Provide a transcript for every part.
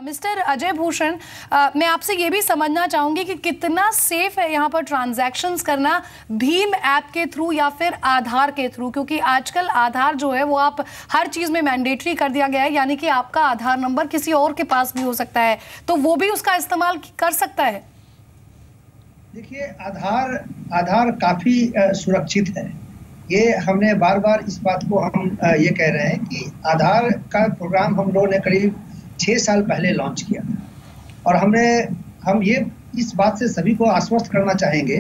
Mister Ajay Bhushan, मैं आपसे ये भी समझना चाहूंगी कि कितना सेफ है यहाँ पर ट्रांजैक्शंस करना भीम ऐप के थ्रू या फिर आधार के थ्रू, क्योंकि आजकल आधार जो है वो आप हर चीज में मैंडेटरी कर दिया गया है, यानी कि आपका आधार नंबर किसी और के पास भी हो सकता है, तो वो भी उसका इस्तेमाल कर सकता है। देखिए, आधार काफी सुरक्षित है। ये हमने बार बार इस बात को हम ये कह रहे हैं कि आधार का प्रोग्राम हम लोगों ने करीब 6 साल पहले लॉन्च किया था और हम ये इस बात से सभी को आश्वस्त करना चाहेंगे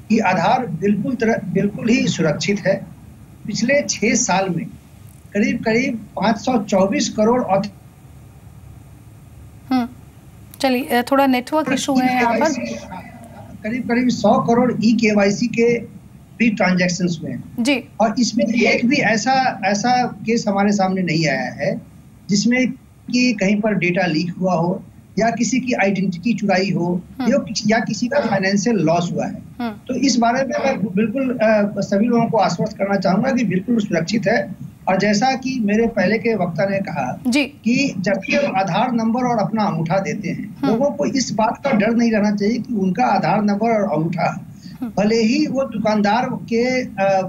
कि आधार बिल्कुल ही सुरक्षित है। पिछले 6 साल में करीब 524 करोड़ चलिए थोड़ा नेटवर्क इशू है यहाँ पर, करीब 100 करोड़ KYC के भी ट्रांजैक्शंस में जी, और इसमें एक भी ऐसा केस हमारे सामने नहीं आया है जिसमें कि कहीं पर डेटा लीक हुआ हो या किसी की आइडेंटिटी चुराई हो या किसी का फाइनेंशियल लॉस हुआ है। तो इस बारे में मैं बिल्कुल सभी लोगों को आश्वस्त करना चाहूंगा कि बिल्कुल सुरक्षित है। और जैसा कि मेरे पहले के वक्ता ने कहा कि जब भी हम आधार नंबर और अपना अंगूठा देते हैं, लोगों को इस बात का डर नहीं रहना चाहिए कि उनका आधार नंबर और अंगूठा भले ही वो दुकानदार के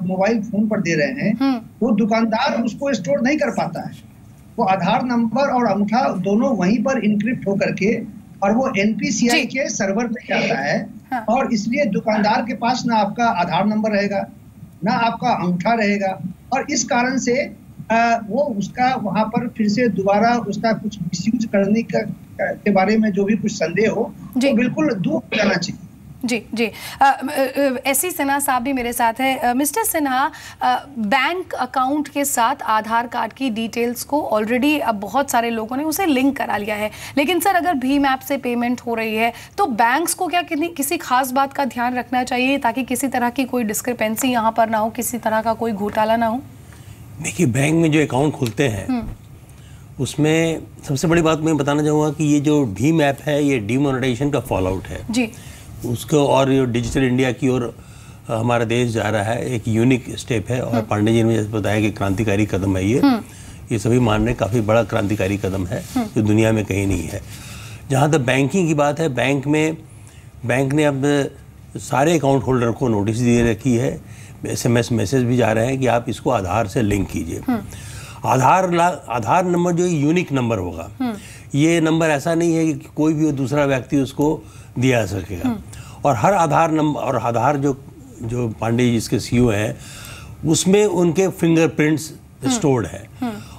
मोबाइल फोन पर दे रहे हैं, वो दुकानदार उसको स्टोर नहीं कर पाता है। वो आधार नंबर और अंगूठा दोनों वहीं पर इनक्रिप्ट होकर के और वो NPCI के सर्वर पे जाता है और इसलिए दुकानदार के पास ना आपका आधार नंबर रहेगा ना आपका अंगूठा रहेगा और इस कारण से वो उसका वहां पर फिर से दोबारा उसका कुछ मिसयूज करने के बारे में जो भी कुछ संदेह हो तो बिल्कुल दूर हो जाना चाहिए। जी एससी सिन्हा साहब भी मेरे साथ है। मिस्टर सिन्हा, बैंक अकाउंट के साथ आधार कार्ड की डिटेल्स को ऑलरेडी अब बहुत सारे लोगों ने उसे लिंक करा लिया है, लेकिन सर अगर भीम ऐप से पेमेंट हो रही है तो बैंक्स को क्या किसी खास बात का ध्यान रखना चाहिए ताकि किसी तरह की कोई डिस्क्रिपेंसी यहाँ पर ना हो, किसी तरह का कोई घोटाला ना हो? देखिए, बैंक में जो अकाउंट खुलते हैं उसमें सबसे बड़ी बात मैं बताना चाहूँगा कि ये जो भीम ऐप है ये डीमोनेटाइजेशन का फॉल आउट है जी उसको, और ये डिजिटल इंडिया की ओर हमारा देश जा रहा है, एक यूनिक स्टेप है। और पांडे जी ने जैसे बताया कि क्रांतिकारी कदम है ये सभी मान रहे काफ़ी बड़ा क्रांतिकारी कदम है जो दुनिया में कहीं नहीं है। जहाँ तक बैंकिंग की बात है, बैंक ने अब सारे अकाउंट होल्डर को नोटिस दे रखी है, SMS मैसेज भी जा रहे हैं कि आप इसको आधार से लिंक कीजिए। आधार नंबर जो यूनिक नंबर होगा, ये नंबर ऐसा नहीं है कि कोई भी दूसरा व्यक्ति उसको दिया सकेगा। और हर आधार नंबर और आधार जो पांडे जी इसके CEO हैं उसमें उनके फिंगरप्रिंट्स स्टोर्ड है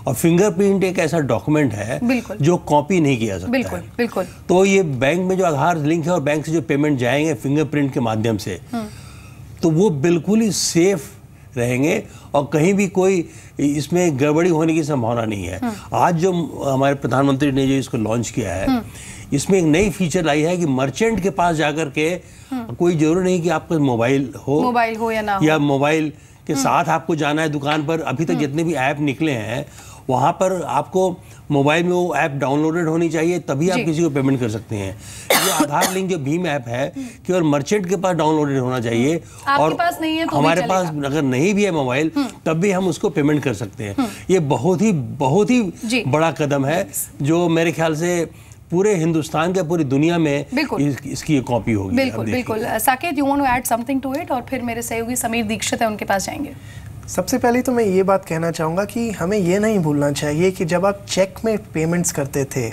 और फिंगरप्रिंट एक ऐसा डॉक्यूमेंट है जो कॉपी नहीं किया सकता है। बिल्कुल। तो ये बैंक में जो आधार लिंक है और बैंक से जो पेमेंट जाएंगे फिंगरप्रिंट के माध्यम से, तो वो बिल्कुल ही सेफ रहेंगे और कहीं भी कोई इसमें गड़बड़ी होने की संभावना नहीं है। आज जो हमारे प्रधानमंत्री ने जो इसको लॉन्च किया है, इसमें एक नई फीचर लाई है कि मर्चेंट के पास जाकर के कोई जरूरी नहीं कि आपका मोबाइल हो या ना हो, या मोबाइल के साथ आपको जाना है दुकान पर। अभी तक जितने भी ऐप निकले हैं वहाँ पर आपको मोबाइल में वो ऐप डाउनलोडेड होनी चाहिए, तभी आप किसी को पेमेंट कर सकते हैं। ये आधार लिंक जो भीम ऐप है केवल मर्चेंट के पास डाउनलोडेड होना चाहिए और पास नहीं है तो हमारे पास अगर नहीं भी है मोबाइल तब भी हम उसको पेमेंट कर सकते हैं। ये बहुत ही बड़ा कदम है जो मेरे ख्याल से पूरे हिंदुस्तान के पूरी दुनिया में इसकी कॉपी होगी। बिल्कुल। Saket, you want to add something to it? और फिर मेरे सहयोगी समीर दीक्षित है, उनके पास जाएंगे। सबसे पहले तो मैं ये बात कहना चाहूँगा कि हमें ये नहीं भूलना चाहिए कि जब आप चेक में पेमेंट्स करते थे,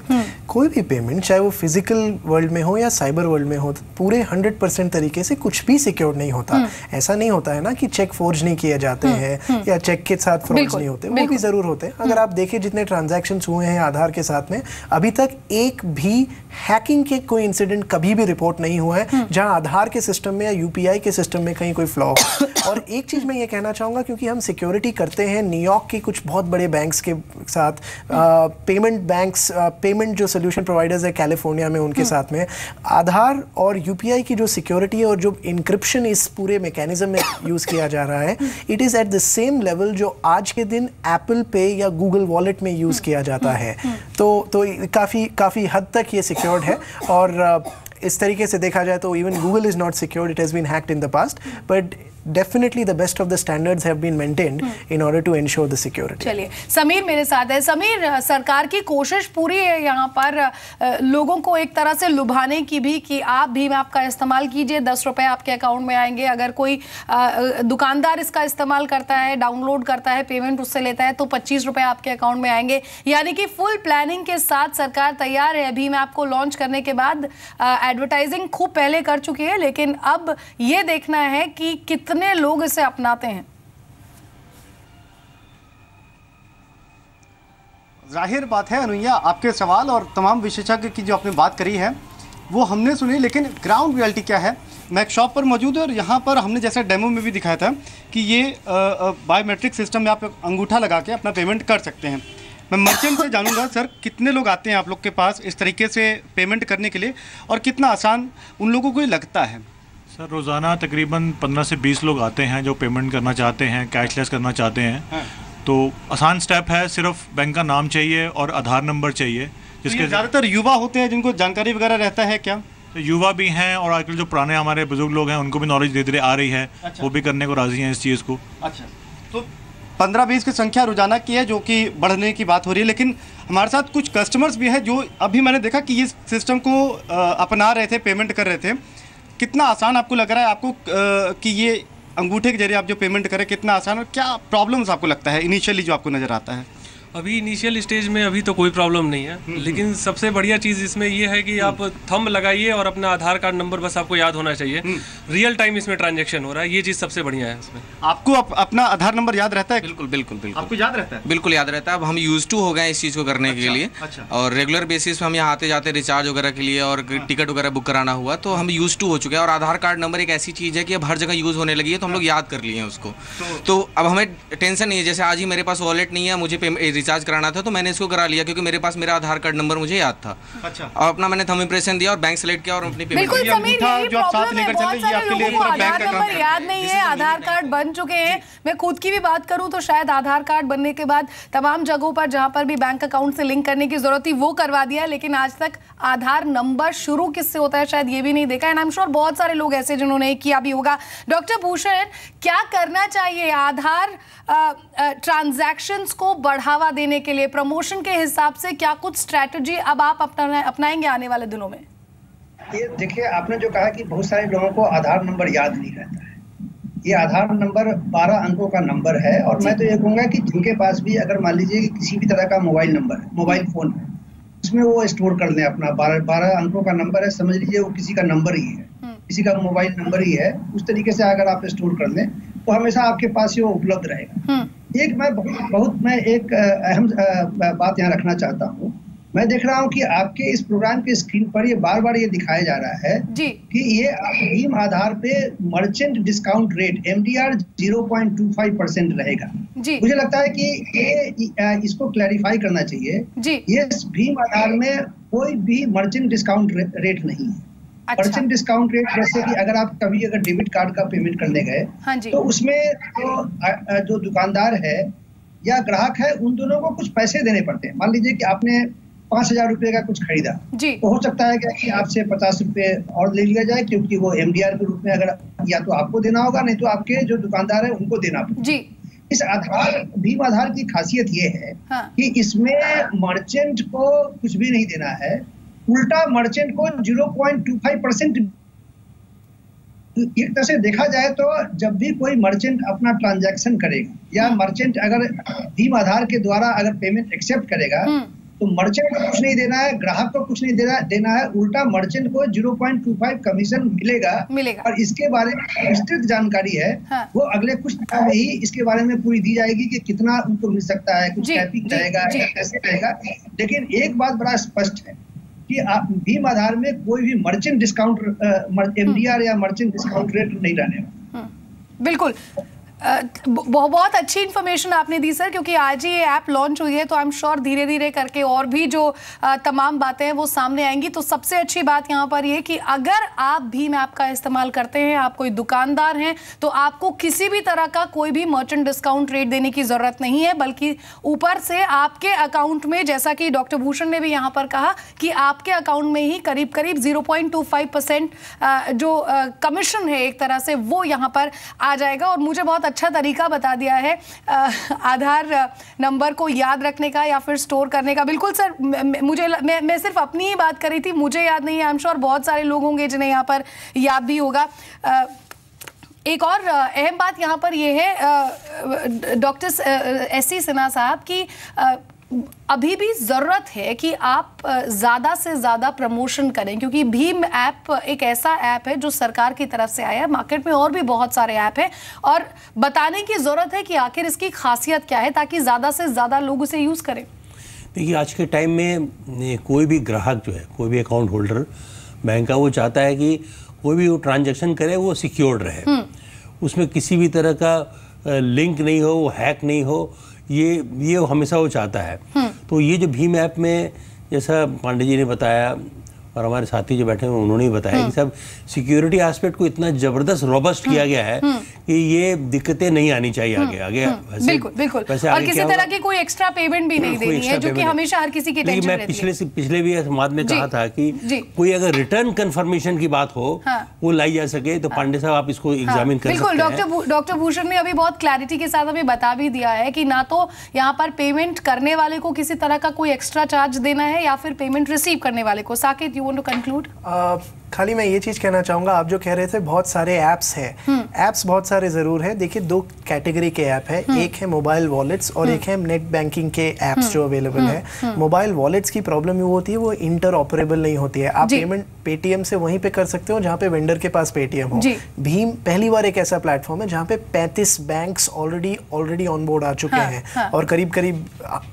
कोई भी पेमेंट चाहे वो फिजिकल वर्ल्ड में हो या साइबर वर्ल्ड में हो, पूरे 100% तरीके से कुछ भी सिक्योर नहीं होता। ऐसा नहीं होता है ना कि चेक फोर्ज नहीं किए जाते हैं या चेक के साथ फ्रॉड्स नहीं होते, वो भी ज़रूर होते हैं। अगर आप देखें जितने ट्रांजैक्शंस हुए हैं आधार के साथ में, अभी तक एक भी हैकिंग के कोई इंसिडेंट कभी भी रिपोर्ट नहीं हुआ है जहाँ आधार के सिस्टम में या UPI के सिस्टम में कहीं कोई फ्लॉ हो। और एक चीज़ मैं ये कहना चाहूँगा, क्योंकि हम सिक्योरिटी करते हैं न्यूयॉर्क के कुछ बहुत बड़े बैंक्स के साथ, पेमेंट जो सोल्यूशन प्रोवाइडर्स है कैलिफोर्निया में, उनके साथ में आधार और UPI की जो सिक्योरिटी और जो इंक्रिप्शन इस पूरे मैकेनिज्म में यूज़ किया जा रहा है, it is at the same level जो आज के दिन एप्पल पे या गूगल वॉलेट में यूज़ किया जाता है। तो काफ़ी हद तक ये सिक्योर्ड है। और इस तरीके से देखा जाए तो even Google is not secured, it has been hacked in the past, but definitely the best of the standards have been maintained in order to ensure the security. चलिए समीर मेरे साथ है। समीर, सरकार की कोशिश पूरी है यहाँ पर लोगों को एक तरह से लुभाने की भी कि आप भीम ऐप का इस्तेमाल कीजिए, 10 रुपए आपके अकाउंट में आएंगे। अगर कोई दुकानदार इसका इस्तेमाल करता है, डाउनलोड करता है, पेमेंट उससे लेता है तो 25 रुपए आपके अकाउंट में आएंगे। यानी कि फुल प्लानिंग के साथ सरकार तैयार है। भीम ऐप को लॉन्च करने के बाद एडवर्टाइजिंग खूब पहले कर चुकी है, लेकिन अब ये देखना है कि कितने लोग इसे अपनाते हैं। जाहिर बात है अनुया, आपके सवाल और तमाम विशेषज्ञ की जो आपने बात करी है वो हमने सुनी, लेकिन ग्राउंड रियलिटी क्या है? मैं एक शॉप पर मौजूद हूँ और यहाँ पर हमने जैसे डेमो में भी दिखाया था कि ये बायोमेट्रिक सिस्टम में आप अंगूठा लगा के अपना पेमेंट कर सकते हैं। मैं मर्चेंट से जानूंगा सर, कितने लोग आते हैं आप लोग के पास इस तरीके से पेमेंट करने के लिए और कितना आसान उन लोगों को लगता है? सर रोज़ाना तकरीबन 15 से 20 लोग आते हैं जो पेमेंट करना चाहते हैं, कैशलेस करना चाहते हैं। हाँ। तो आसान स्टेप है, सिर्फ बैंक का नाम चाहिए और आधार नंबर चाहिए। जिसके ज़्यादातर युवा होते हैं जिनको जानकारी वगैरह रहता है क्या? तो युवा भी हैं और आजकल जो पुराने हमारे बुजुर्ग लोग हैं उनको भी नॉलेज धीरे धीरे आ रही है। अच्छा। वो भी करने को राजी हैं इस चीज़ को। अच्छा, तो 15-20 की संख्या रोजाना की है जो कि बढ़ने की बात हो रही है, लेकिन हमारे साथ कुछ कस्टमर्स भी हैं जो अभी मैंने देखा कि इस सिस्टम को अपना रहे थे, पेमेंट कर रहे थे। कितना आसान आपको लग रहा है आपको कि ये अंगूठे के जरिए आप जो पेमेंट करें, कितना आसान और क्या प्रॉब्लम्स आपको लगता है इनिशियली जो आपको नज़र आता है? अभी इनिशियल स्टेज में अभी तो कोई प्रॉब्लम नहीं है, लेकिन सबसे बढ़िया चीज़ इसमें ये है कि आप थंब लगाइए और अपना आधार कार्ड नंबर बस आपको याद होना चाहिए। रियल टाइम इसमें ट्रांजैक्शन हो रहा है, ये चीज़ सबसे बढ़िया है इसमें। आपको अपना आधार नंबर याद रहता है? बिल्कुल बिल्कुल बिल्कुल आपको याद रहता है? बिल्कुल याद रहता है। अब हम यूज टू हो गए इस चीज़ को करने के लिए। और रेगुलर बेसिस पे हम यहाँ आते जाते रिचार्ज वगैरह के लिए और टिकट वगैरह बुक कराना हुआ तो हम यूज टू हो चुके हैं। और आधार कार्ड नंबर एक ऐसी चीज़ है कि अब हर जगह यूज़ होने लगी है, तो हम लोग याद कर लिए हैं उसको। तो अब हमें टेंशन नहीं है। जैसे आज ही मेरे पास वॉलेट नहीं है, मुझे रिचार्ज कराना था तो मैंने इसको करा लिया क्योंकि मेरे पास मेरा आधार कार्ड नंबर मुझे याद था। अच्छा। और अपना मैंने थंब इंप्रेशन दिया और बैंक सेलेक्ट किया और अपनी पेमेंट बिल्कुल समीर, यही प्रॉब्लम है, बहुत सारे लोगों को आधार नंबर याद नहीं है, आधार कार्ड बन चुके हैं। मैं खुद की भी बात करूं तो शायद आधार कार्ड बनने के बाद तमाम जगहों पर जहां पर भी बैंक अकाउंट से लिंक करने की जरूरत थी वो करवा दिया है, लेकिन आज तक आधार नंबर शुरू किससे होता है शायद ये भी नहीं देखा। एंड आई एम श्योर बहुत सारे लोग ऐसे जिन्होंने किया भी होगा। डॉक्टर भूषण, क्या करना चाहिए आधार ट्रांजैक्शंस को बढ़ावा देने के लिए? प्रमोशन के हिसाब से क्या कुछ स्ट्रैटेजी अब आप अपनाएंगे आने वाले दिनों में? ये देखिए, आपने जो कहा कि बहुत सारे लोगों को आधार नंबर याद नहीं रहता है। ये आधार नंबर 12 अंकों का नंबर है और मैं तो ये कहूँगा कि जिनके पास भी अगर मान लीजिए कि किसी भी तरह का मोबाइल नंबर है, मोबाइल फोन है, उसमें वो स्टोर कर लें अपना 12 अंकों का नंबर है, समझ लीजिए वो किसी का नंबर ही है, किसी का मोबाइल नंबर ही है। उस तरीके से अगर आप स्टोर कर लें तो हमेशा आपके पास ही वो उपलब्ध रहेगा। एक मैं एक अहम बात यहाँ रखना चाहता हूँ। मैं देख रहा हूँ कि आपके इस प्रोग्राम के स्क्रीन पर ये बार-बार ये दिखाया जा रहा है कि ये भीम आधार पे मर्चेंट डिस्काउंट रेट MDR 0.25% रहेगा। मुझे लगता है कि ये इसको क्लैरिफाई करना चाहिए। ये भीम आधार में कोई भी मर्चेंट डिस्काउंट रेट नहीं है। मर्चेंट डिस्काउंट रेट जैसे कि अगर आप कभी अगर डेबिट कार्ड का पेमेंट करने गए तो उसमें जो दुकानदार है या ग्राहक है उन दोनों को कुछ पैसे देने पड़ते हैं। मान लीजिए कि आपने 5,000 रुपए का कुछ खरीदा तो हो सकता है कि आपसे 50 रुपए और ले लिया जाए, क्योंकि वो MDR के रूप में अगर या तो आपको देना होगा नहीं तो आपके जो दुकानदार है उनको देना पड़ेगा। इस भीम आधार की खासियत ये है कि इसमें मर्चेंट को कुछ भी नहीं देना है, उल्टा मर्चेंट को 0.25% एक तरह से देखा जाए तो जब भी कोई मर्चेंट अपना ट्रांजैक्शन करेगा या मर्चेंट अगर भीम आधार के द्वारा अगर पेमेंट एक्सेप्ट करेगा तो मर्चेंट को कुछ नहीं देना है, ग्राहक को कुछ नहीं देना है, उल्टा मर्चेंट को 0.25 कमीशन मिलेगा। और इसके बारे में विस्तृत जानकारी है वो अगले कुछ दिनों में ही इसके बारे में पूरी दी जाएगी कि कितना उनको मिल सकता है, कुछ कैपिंग रहेगा, कैसे रहेगा। लेकिन एक बात बड़ा स्पष्ट है कि भीम आधार में कोई भी मर्चेंट डिस्काउंट MDR या मर्चेंट डिस्काउंट रेट नहीं रहने वाला। बिल्कुल। बहुत अच्छी इन्फॉर्मेशन आपने दी सर, क्योंकि आज ही ये ऐप लॉन्च हुई है तो आई एम श्योर धीरे धीरे करके और भी जो तमाम बातें हैं वो सामने आएंगी। तो सबसे अच्छी बात यहाँ पर ये कि अगर आप भीम ऐप का इस्तेमाल करते हैं, आप कोई दुकानदार हैं, तो आपको किसी भी तरह का कोई भी मर्चेंट डिस्काउंट रेट देने की जरूरत नहीं है, बल्कि ऊपर से आपके अकाउंट में, जैसा कि डॉक्टर भूषण ने भी यहाँ पर कहा कि आपके अकाउंट में ही करीब करीब 0.25% जो कमीशन है एक तरह से वो यहाँ पर आ जाएगा। और मुझे बहुत अच्छा तरीका बता दिया है आधार नंबर को याद रखने का या फिर स्टोर करने का। बिल्कुल सर, मैं सिर्फ अपनी ही बात कर रही थी, मुझे याद नहीं है, आई एम श्योर बहुत सारे लोग होंगे जिन्हें यहाँ पर याद भी होगा। एक और अहम बात यहाँ पर यह है डॉक्टर एससी सिन्हा साहब की अभी भी ज़रूरत है कि आप ज़्यादा से ज़्यादा प्रमोशन करें, क्योंकि भीम ऐप एक ऐसा ऐप है जो सरकार की तरफ से आया है। मार्केट में और भी बहुत सारे ऐप हैं और बताने की ज़रूरत है कि आखिर इसकी खासियत क्या है, ताकि ज़्यादा से ज़्यादा लोग उसे यूज़ करें। देखिए, आज के टाइम में कोई भी ग्राहक जो है, कोई भी अकाउंट होल्डर बैंक का, वो चाहता है कि कोई भी वो ट्रांजेक्शन करे वो सिक्योर्ड रहे, उसमें किसी भी तरह का लिंक नहीं हो, वो हैक नहीं हो, ये हमेशा वो चाहता है। तो ये जो भीम ऐप में, जैसा पांडे जी ने बताया और हमारे साथी जो बैठे हैं उन्होंने भी बताया कि सब सिक्योरिटी एस्पेक्ट को इतना जबरदस्त रोबस्ट किया गया है कि ये दिक्कतें नहीं आनी चाहिए आगे। बिल्कुल बिल्कुल। और किसी तरह की कोई एक्स्ट्रा पेमेंट भी नहीं देनी है, जो कि हमेशा हर किसी की टेंशन रहती है। मैं पिछले भी संवाद में कहा था कि कोई अगर रिटर्न कंफर्मेशन की बात हो वो लाई जा सके तो पांडे साहब आप इसको एग्जामिन कर सकते हैं। बिल्कुल, डॉक्टर भूषण ने अभी बहुत क्लैरिटी के साथ हमें बता भी दिया है कि ना तो यहाँ पर पेमेंट करने वाले को किसी तरह का कोई एक्स्ट्रा चार्ज देना है या फिर पेमेंट रिसीव करने वाले को। Saket, you want to conclude? खाली मैं ये चीज़ कहना चाहूँगा, आप जो कह रहे थे बहुत सारे ऐप्स हैं, ऐप्स बहुत सारे ज़रूर है। देखिए, दो कैटेगरी के ऐप है, एक है मोबाइल वॉलेट्स और एक है नेट बैंकिंग के ऐप्स जो अवेलेबल है। मोबाइल वॉलेट्स की प्रॉब्लम ये होती है वो इंटर ऑपरेबल नहीं होती है। आप पेमेंट पेटीएम से वहीं पे कर सकते हो जहाँ पे वेंडर के पास पेटीएम हो। भीम पहली बार एक ऐसा प्लेटफॉर्म है जहाँ पे 35 बैंक्स ऑलरेडी ऑन बोर्ड आ चुके हैं और करीब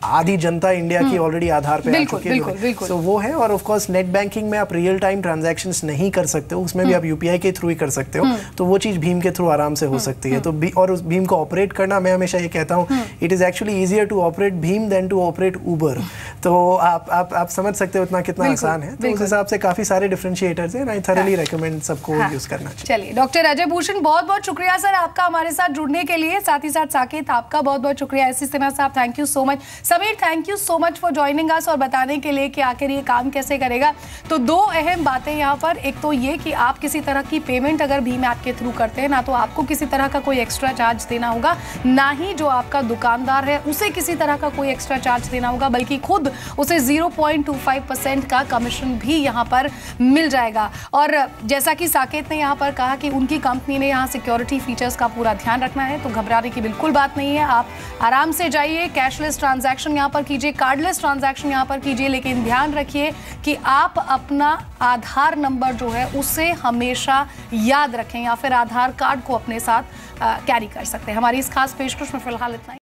आधी जनता इंडिया की ऑलरेडी आधार पे आ चुकी है। तो वो है। और ऑफकोर्स नेट बैंकिंग में आप रियल टाइम ट्रांजैक्शंस नहीं कर सकते हो, उसमें भी आप यूपीआई के थ्रू ही कर सकते हो, तो वो चीज भीम के थ्रू आराम से हो सकती है। तो और उस भीम को ऑपरेट करना, मैं हमेशा ये कहता हूँ, it is actually easier to operate भीम देन टू ऑपरेट उबर। तो आप समझ सकते हो इतना कितना आसान है। तो उस हिसाब से काफी सारे डिफरेंशिएटर्स हैं। आई थॉरली रेकमेंड सबको यूज करना चाहिए। चलिए, डॉक्टर अजय भूषण, बहुत बहुत शुक्रिया सर आपका हमारे साथ जुड़ने के लिए। साथ ही साथ साकेत, आपका बहुत बहुत शुक्रिया। एससी सिन्हा साहब, thank you so much. Sameer, thank you so much for joining us और बताने के लिए कि आखिर ये काम कैसे करेगा। तो दो अहम बातें यहाँ पर, एक तो ये कि आप किसी तरह की पेमेंट अगर भीम ऐप के थ्रू करते हैं, ना तो आपको किसी तरह का कोई एक्स्ट्रा चार्ज देना होगा, ना ही जो आपका दुकानदार है उसे किसी तरह का कोई एक्स्ट्रा चार्ज देना होगा, बल्कि खुद उसे 0.25% का कमीशन भी यहाँ पर मिल जाएगा। और जैसा कि साकेत ने यहाँ पर कहा कि उनकी कंपनी ने यहाँ सिक्योरिटी फीचर्स का पूरा ध्यान रखना है, तो घबराने की बिल्कुल बात नहीं है। आप आराम से जाइए, कैशलेस ट्रांजैक्शन यहाँ पर कीजिए, कार्डलेस ट्रांजैक्शन यहाँ पर कीजिए, लेकिन ध्यान रखिए कि आप अपना आधार नंबर जो है उसे हमेशा याद रखें या फिर आधार कार्ड को अपने साथ कैरी कर सकते हैं। हमारी इस खास पेशकश में फिलहाल इतना ही।